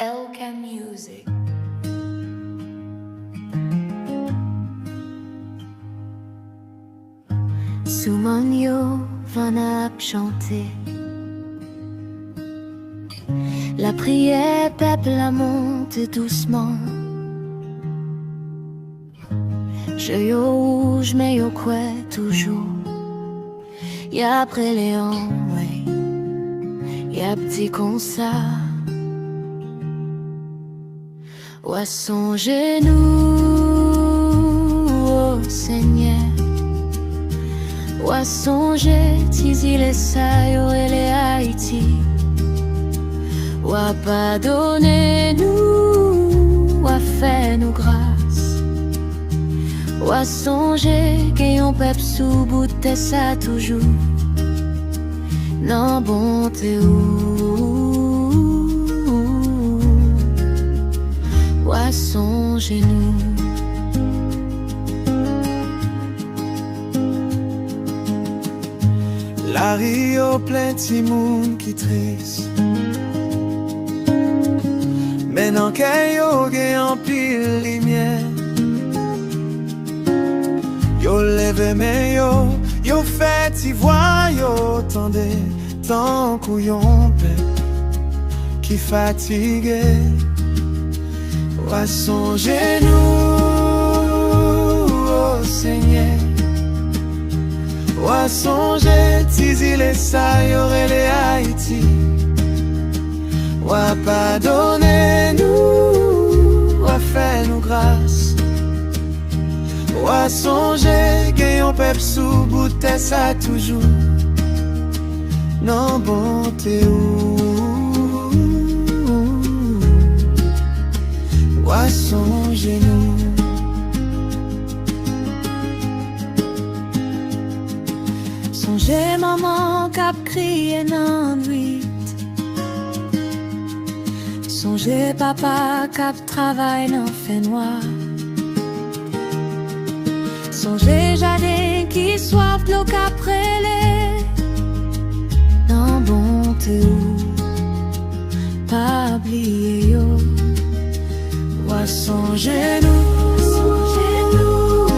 Elka Music. Sous mon yo van ap chanter. La prière peuple la monte doucement. Je yo rouge mais yo quoi toujours. Y'a après Léon, ouais. Y'a petit comme ça. Ou son genou, oh Seigneur. Ou songer, tizi les sailles et les Haïti. Ou pardonner nous, ou fait nous grâce. Ou songer, qu'ayons peuple sous bout de ça toujours. Non bonté ou songer nous. La Rio plein de moun qui triste. Mais nan kè yo gen en pile lumière. Yo leve men yo fait y voix yo tende. Tant qu'on peuple qui fatigué. Ou songer nous, oh Seigneur. Ou songer, tizi les sailles et les Haïti. Ou pardonner nous, ou fait nous grâce. Ou songer, gagnons peuple sous bout de ça toujours. Non bonté ou songer nous. Songez maman cap crié nan nuit. Songez papa cap travail nan fait noir. Songez jardin qui soif l'eau cap relé. Nan bonté ou pas oublier yo. Ou songez nous,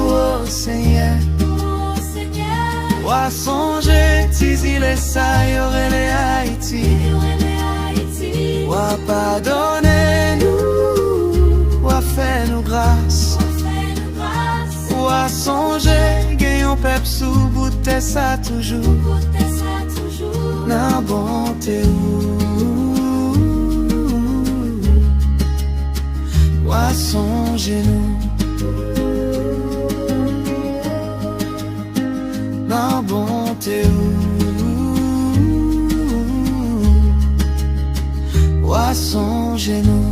oh Seigneur. Ou songer, tizi les sailles et les Haïti. Ou pardonner nous, ou fait nous grâce. Ou songer, gagnons peuple sous bout de ça toujours. Nan bonté ou songer nous. Nan bonté ou songer nous.